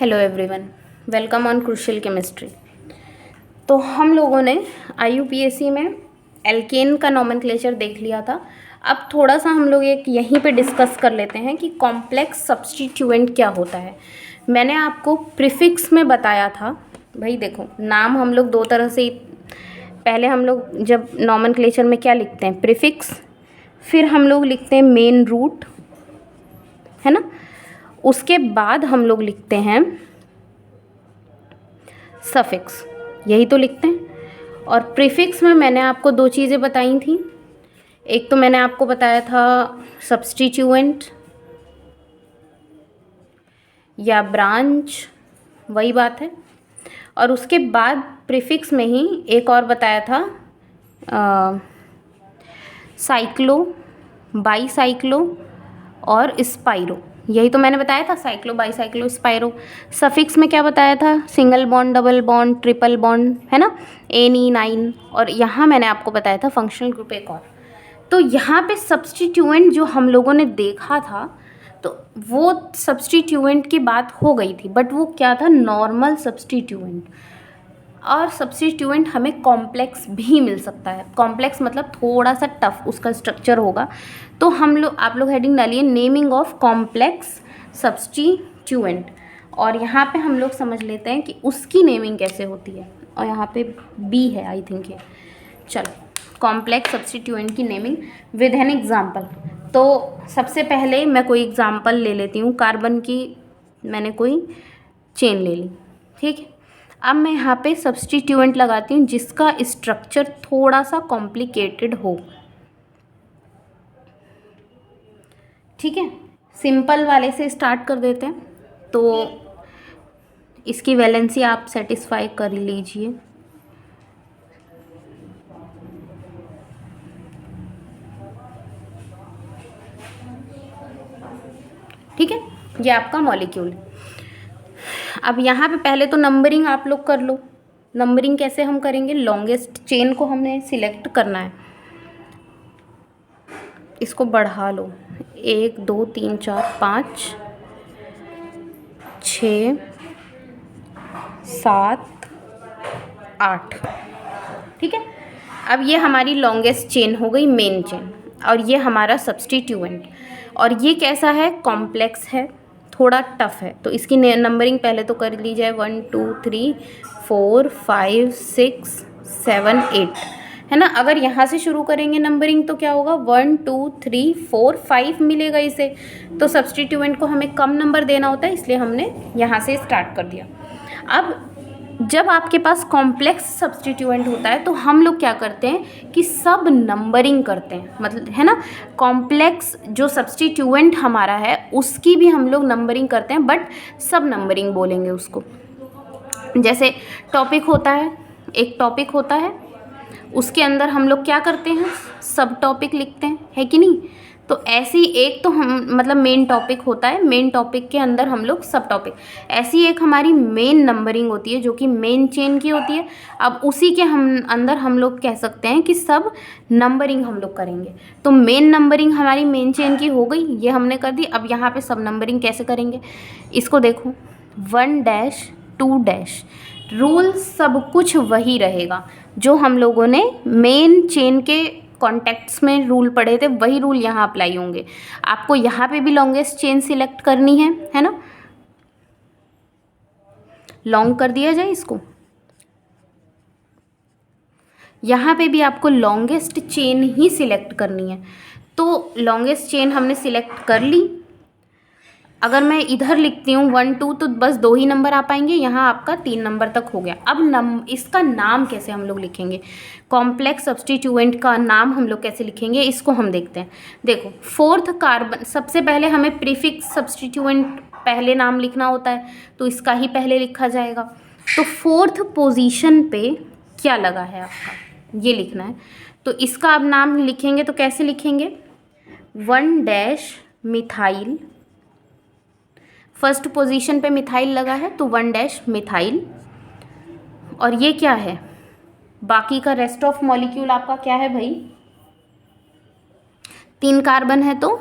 Hello everyone, welcome on crucial chemistry. तो हम लोगों ने IUPAC में एल्केन का नोमेनक्लेचर देख लिया था। अब थोड़ा सा हम लोग एक यहीं पे डिस्कस कर लेते हैं कि कॉम्प्लेक्स सब्स्टिट्यूएंट क्या होता है। मैंने आपको प्रीफिक्स में बताया था। भाई देखो, नाम हम लोग दो तरह से, पहले हम लोग जब नोमेनक्लेचर में क्या लिखते हैं, प्रीफिक्स, फिर हम लोग लिखते हैं मेन रूट, है ना। उसके बाद हम लोग लिखते हैं सफिक्स, यही तो लिखते हैं। और प्रीफिक्स में मैंने आपको दो चीज़ें बताई थी। एक तो मैंने आपको बताया था सब्स्टिट्यूएंट या ब्रांच, वही बात है। और उसके बाद प्रीफिक्स में ही एक और बताया था साइक्लो, बाईसाइक्लो और स्पाइरो, यही तो मैंने बताया था, साइक्लो, बाईसाइक्लो, स्पाइरो। सफिक्स में क्या बताया था, single bond, double bond, triple bond, है ना, Ni9। और यहाँ मैंने आपको बताया था फंक्शनल ग्रुप एक और। तो यहाँ पे सब्स्टिट्यूएंट जो हम लोगों ने देखा था, तो वो सब्स्टिट्यूएंट की बात हो गई थी, बट वो क्या था, नॉर्मल सब्स्टिट्यूएंट। और सब्स्टिट्यूएंट हमें कॉम्प्लेक्स भी मिल सकता है। कॉम्प्लेक्स मतलब थोड़ा सा टफ उसका स्ट्रक्चर होगा। तो आप लोग हेडिंग डालिए नेमिंग ऑफ कॉम्प्लेक्स सब्स्टिट्यूएंट, और यहाँ पे हम लोग समझ लेते हैं कि उसकी नेमिंग कैसे होती है। और यहाँ पे बी है आई थिंक ये। चलो, कॉम्प्लेक्स सब्स्टिट्यूएंट की नेमिंग विद एन एग्जाम्पल। तो सबसे पहले मैं कोई एग्जाम्पल ले लेती हूँ। कार्बन की मैंने कोई चेन ले ली, ठीक है। अब मैं यहाँ पे सब्स्टिट्यूएंट लगाती हूँ जिसका स्ट्रक्चर थोड़ा सा कॉम्प्लिकेटेड हो, ठीक है। सिंपल वाले से स्टार्ट कर देते हैं, तो इसकी वैलेंसी आप सेटिस्फाई कर लीजिए। ठीक है, ये आपका मॉलिक्यूल है। अब यहाँ पे पहले तो नंबरिंग आप लोग कर लो। नंबरिंग कैसे हम करेंगे, लॉन्गेस्ट चेन को हमने सिलेक्ट करना है, इसको बढ़ा लो, 1 2 3 4 5 6 7 8, ठीक है। अब ये हमारी लॉन्गेस्ट चेन हो गई, मेन चेन। और ये हमारा सब्स्टिट्यूएंट, और ये कैसा है, कॉम्प्लेक्स है, थोड़ा टफ है। तो इसकी नंबरिंग पहले तो कर ली जाए, 1 2 3 4 5 6 7 8, है ना। अगर यहाँ से शुरू करेंगे नंबरिंग तो क्या होगा, 1 2 3 4 5 मिलेगा इसे। तो सब्स्टिट्यूएंट को हमें कम नंबर देना होता है, इसलिए हमने यहाँ से स्टार्ट कर दिया। अब जब आपके पास कॉम्प्लेक्स सब्स्टिट्यूएंट होता है तो हम लोग क्या करते हैं कि सब नंबरिंग करते हैं, मतलब, है ना। कॉम्प्लेक्स जो सब्स्टिट्यूएंट हमारा है उसकी भी हम लोग नंबरिंग करते हैं, बट सब नंबरिंग बोलेंगे उसको। जैसे टॉपिक होता है, एक टॉपिक होता है, उसके अंदर हम लोग क्या करते हैं, सब टॉपिक लिखते हैं, है कि नहीं। तो ऐसी एक तो हम मतलब मेन टॉपिक होता है, मेन टॉपिक के अंदर हम लोग सब टॉपिक, ऐसी एक हमारी मेन नंबरिंग होती है जो कि मेन चेन की होती है। अब उसी के अंदर हम लोग कह सकते हैं कि सब नंबरिंग हम लोग करेंगे। तो मेन नंबरिंग हमारी मेन चेन की हो गई, ये हमने कर दी। अब यहाँ पे सब नंबरिंग कैसे करेंगे, इसको देखो, 1 2 रूल सब कुछ वही रहेगा जो हम लोगों ने मेन चेन के कॉन्टेक्ट्स में रूल पढ़े थे, वही रूल यहाँ अप्लाई होंगे। आपको यहाँ पे भी लॉन्गेस्ट चेन सिलेक्ट करनी है ना। लॉन्ग कर दिया जाए इसको, यहाँ पे भी आपको लॉन्गेस्ट चेन ही सिलेक्ट करनी है। तो लॉन्गेस्ट चेन हमने सिलेक्ट कर ली। अगर मैं इधर लिखती हूँ 1 2 तो बस 2 ही नंबर आ पाएंगे, यहाँ आपका 3 नंबर तक हो गया। अब इसका नाम कैसे हम लोग लिखेंगे, कॉम्प्लेक्स सब्स्टिट्यूएंट का नाम हम लोग कैसे लिखेंगे, इसको हम देखते हैं। देखो, 4th कार्बन, सबसे पहले हमें प्रीफिक्स सब्स्टिट्यूएंट पहले नाम लिखना होता है, तो इसका ही पहले लिखा जाएगा। तो 4th पोजीशन पे क्या लगा है आपका, ये लिखना है। तो इसका अब नाम लिखेंगे तो कैसे लिखेंगे, 1 मिथाइल, फर्स्ट पोजीशन पे मिथाइल लगा है तो 1 मिथाइल। और ये क्या है, बाकी का रेस्ट ऑफ मॉलिक्यूल आपका क्या है भाई, 3 कार्बन है तो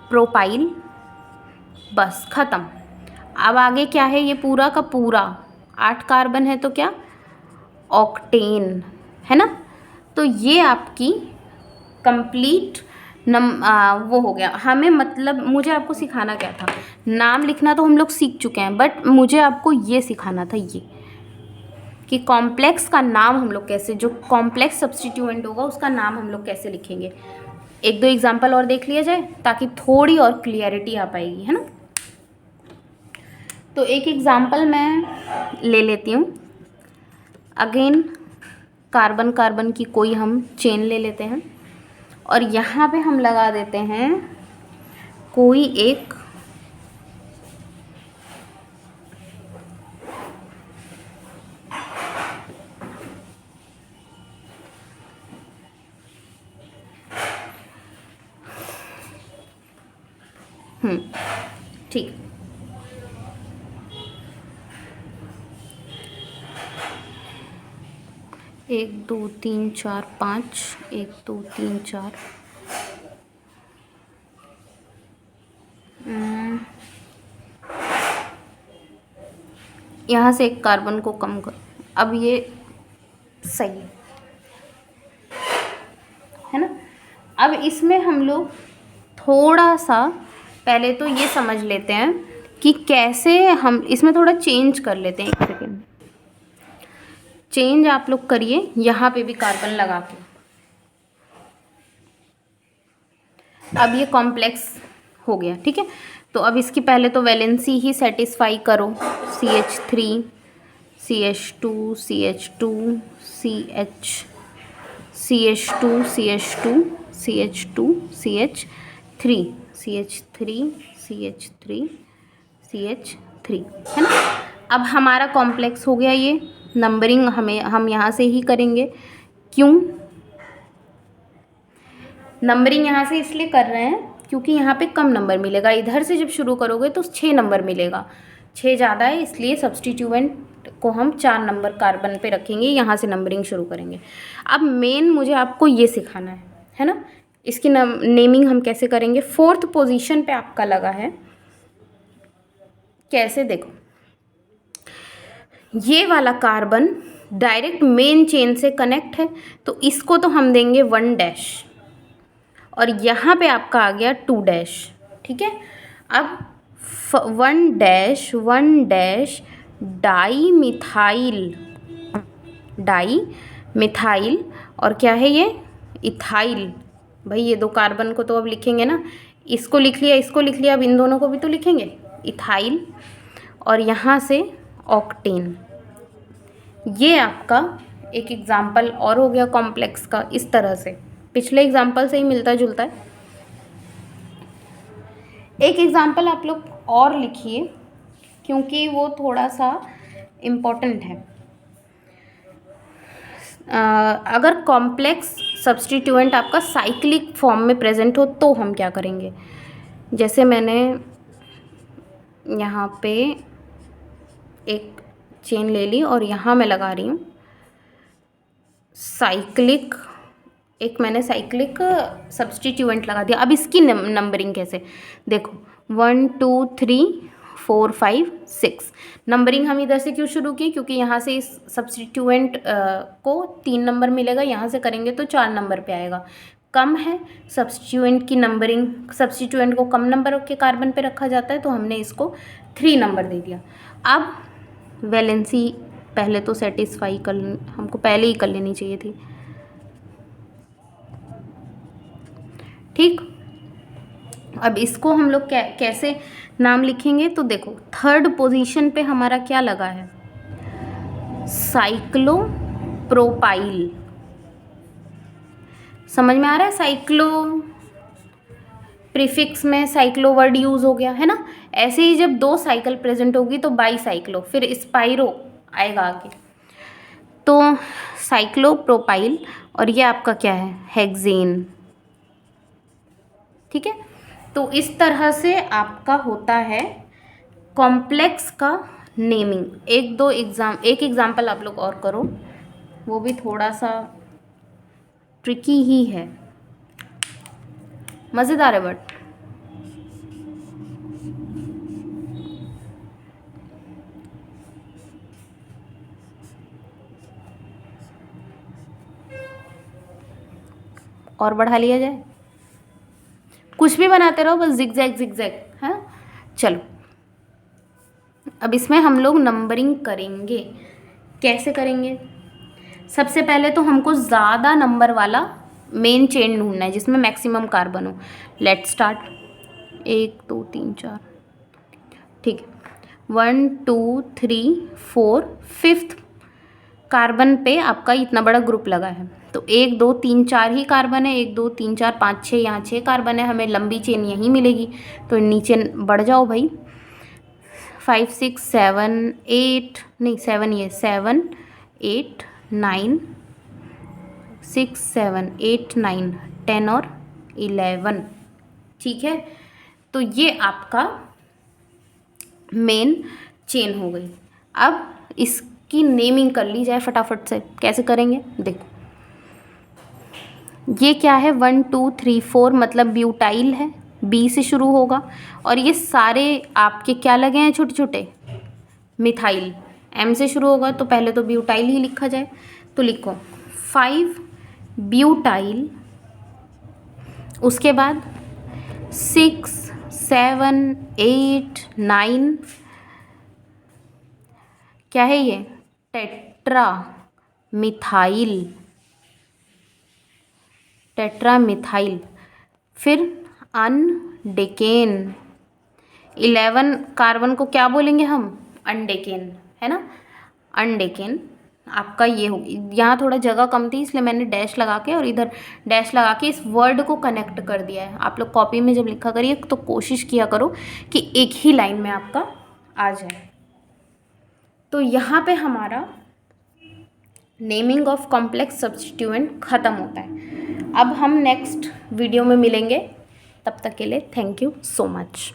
प्रोपाइल, बस खत्म। अब आगे क्या है, ये पूरा का पूरा 8 कार्बन है तो क्या, ऑक्टेन, है ना। तो ये आपकी कंप्लीट वो हो गया। हमें मतलब मुझे आपको सिखाना क्या था, नाम लिखना तो हम लोग सीख चुके हैं, बट मुझे आपको ये सिखाना था ये कि कॉम्प्लेक्स का नाम हम लोग कैसे, जो कॉम्प्लेक्स सब्स्टिट्यूएंट होगा उसका नाम हम लोग कैसे लिखेंगे। एक दो एग्जांपल और देख लिया जाए ताकि थोड़ी और क्लियरिटी आ पाएगी, है ना। तो एक एग्जांपल मैं ले लेती हूँ। अगेन कार्बन कार्बन की कोई हम चेन ले लेते हैं और यहाँ पे हम लगा देते हैं कोई एक ठीक, 1 2 3 4 5, 1 2 3 4, यहाँ से एक कार्बन को कम कर। अब ये सही है ना। अब इसमें हम लोग थोड़ा सा पहले तो ये समझ लेते हैं कि कैसे हम इसमें थोड़ा चेंज कर लेते हैं। 1 सेकेंड, चेंज आप लोग करिए यहाँ पे भी कार्बन लगा के। अब ये कॉम्प्लेक्स हो गया, ठीक है। तो अब इसकी पहले तो वैलेंसी ही सेटिस्फाई करो, CH3 CH2 CH2 CH CH2 CH2 CH2 CH3 CH3 CH3 CH3, है ना। अब हमारा कॉम्प्लेक्स हो गया। ये नंबरिंग हम यहाँ से ही करेंगे। क्यों नंबरिंग यहाँ से इसलिए कर रहे हैं क्योंकि यहाँ पे कम नंबर मिलेगा। इधर से जब शुरू करोगे तो 6 नंबर मिलेगा, 6 ज़्यादा है, इसलिए सब्स्टिट्यूएंट को हम 4 नंबर कार्बन पे रखेंगे, यहाँ से नंबरिंग शुरू करेंगे। अब मेन मुझे आपको ये सिखाना है ना। इसकी नेमिंग हम कैसे करेंगे। 4th पोजीशन पे आपका लगा है, कैसे देखो, ये वाला कार्बन डायरेक्ट मेन चेन से कनेक्ट है तो इसको तो हम देंगे 1 और यहाँ पे आपका आ गया 2, ठीक है। अब 1 डाई मिथाइल और क्या है ये, इथाइल। भाई ये 2 कार्बन को तो अब लिखेंगे ना, इसको लिख लिया, इसको लिख लिया, अब इन दोनों को भी तो लिखेंगे, इथाइल। और यहाँ से ऑक्टेन। ये आपका एक एग्जाम्पल और हो गया कॉम्प्लेक्स का। इस तरह से पिछले एग्जाम्पल से ही मिलता जुलता है। एक एग्जाम्पल आप लोग और लिखिए क्योंकि वो थोड़ा सा इम्पोर्टेंट है। अगर कॉम्प्लेक्स सब्स्टिट्यूएंट आपका साइक्लिक फॉर्म में प्रेजेंट हो तो हम क्या करेंगे। जैसे मैंने यहाँ पे एक चेन ले ली और यहाँ मैं लगा रही हूँ साइक्लिक, एक मैंने साइक्लिक सब्स्टिट्यूएंट लगा दिया। अब इसकी नंबरिंग कैसे देखो, 1 2 3 4 5 6 नंबरिंग हम इधर से क्यों शुरू की, क्योंकि यहाँ से इस सब्स्टिट्यूएंट को 3 नंबर मिलेगा, यहाँ से करेंगे तो 4 नंबर पे आएगा। कम है सब्स्टिट्यूएंट की नंबरिंग, सब्स्टिट्यूएंट को कम नंबर के कार्बन पे रखा जाता है तो हमने इसको 3 नंबर दे दिया। अब वैलेंसी पहले तो सेटिस्फाई कर, हमको पहले ही कर लेनी चाहिए थी, ठीक। अब इसको हम लोग कैसे नाम लिखेंगे तो देखो 3rd पोजीशन पे हमारा क्या लगा है, साइक्लोप्रोपाइल। समझ में आ रहा है, साइक्लो प्रीफिक्स में साइक्लो वर्ड यूज़ हो गया है ना। ऐसे ही जब 2 साइकिल प्रेजेंट होगी तो बाईसाइक्लो, फिर स्पाइरो आएगा आगे। तो साइक्लोप्रोपाइल और ये आपका क्या है, हेक्सेन, ठीक है। तो इस तरह से आपका होता है कॉम्प्लेक्स का नेमिंग। एक एग्जाम्पल आप लोग और करो, वो भी थोड़ा सा ट्रिकी ही है, मज़ेदार है बट। और बढ़ा लिया जाए, कुछ भी बनाते रहो, बस जिगजैग। हाँ चलो, अब इसमें हम लोग नंबरिंग करेंगे। कैसे करेंगे? सबसे पहले तो हमको ज़्यादा नंबर वाला मेन चेन ढूंढना है जिसमें मैक्सिमम कार्बन हो। Let's start. 1 2 3 4, ठीक है। 1 2 3 4, 5th कार्बन पे आपका इतना बड़ा ग्रुप लगा है, तो 1 2 3 4 ही कार्बन है। 1 2 3 4 5 6, यहाँ 6 कार्बन है, हमें लंबी चेन यहीं मिलेगी, तो नीचे बढ़ जाओ भाई। 5 6 7 8, नहीं 7, ये 7 8 9, 6 7 8 9 10 और 11, ठीक है। तो ये आपका मेन चेन हो गई। अब इसकी नेमिंग कर ली जाए फटाफट से। कैसे करेंगे देखो, ये क्या है? 1 2 3 4 मतलब ब्यूटाइल है, बी से शुरू होगा। और ये सारे आपके क्या लगे हैं? छोटे छोटे मिथाइल, एम से शुरू होगा, तो पहले तो ब्यूटाइल ही लिखा जाए। तो लिखो 5 ब्यूटाइल, उसके बाद 6 7 8 9, क्या है ये? टेट्रा मिथाइल, फिर अनडेकेन। 11 कार्बन को क्या बोलेंगे हम? अनडेकेन, है ना। अनडेकेन आपका ये हो। यहाँ थोड़ा जगह कम थी इसलिए मैंने डैश लगा के और इधर डैश लगा के इस वर्ड को कनेक्ट कर दिया है। आप लोग कॉपी में जब लिखा करिए तो कोशिश किया करो कि एक ही लाइन में आपका आ जाए। तो यहाँ पे हमारा नेमिंग ऑफ कॉम्प्लेक्स सब्स्टिट्यूएंट ख़त्म होता है। अब हम नेक्स्ट वीडियो में मिलेंगे, तब तक के लिए थैंक यू सो मच।